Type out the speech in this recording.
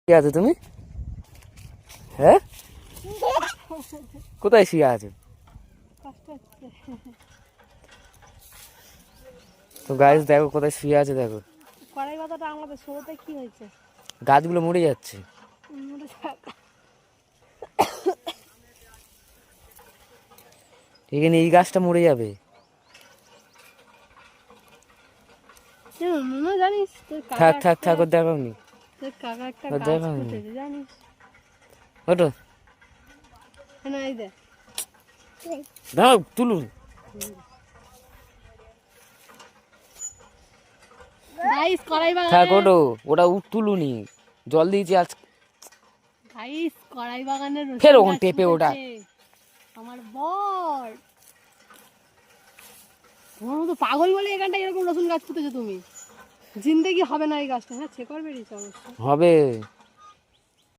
শুয়ে আছো তুমি? হ্যাঁ, কোথায় শুয়ে আছো? তো গাছ দেখো কোথায় শুয়ে আছে, দেখো কড়াই পাতাটা আমাদের শোতে কি হয়েছে? গাছগুলো মরে যাচ্ছে। এখানে এই গাছটা মরে যাবে। জানিস তোর থাক কাকা থাক থাক, ওর দেখাও নি, তোর কাকা একটা ওর গাছ দেখাও নি। পুঁতেছে জানিস? ওটো না এই দেখ, দাও তুলুন। গাইস কড়াই থাক বাগানে, ওটো, ওটা তুলুনি, জল দিয়েছি আজ। গাইস কড়াই বাগানে ফের রসুন ওখান গাছ টেপে ওটা। পুঁতেছে আমার বর। তোমার মতো পাগল বলে এখানটা এরকম রসুন গাছ পুঁতেছো তুমি? জিন্দেগি হবে না এই গাছটা। হ্যাঁ ছেকর বেরিয়েছে অবশ্য। হবে।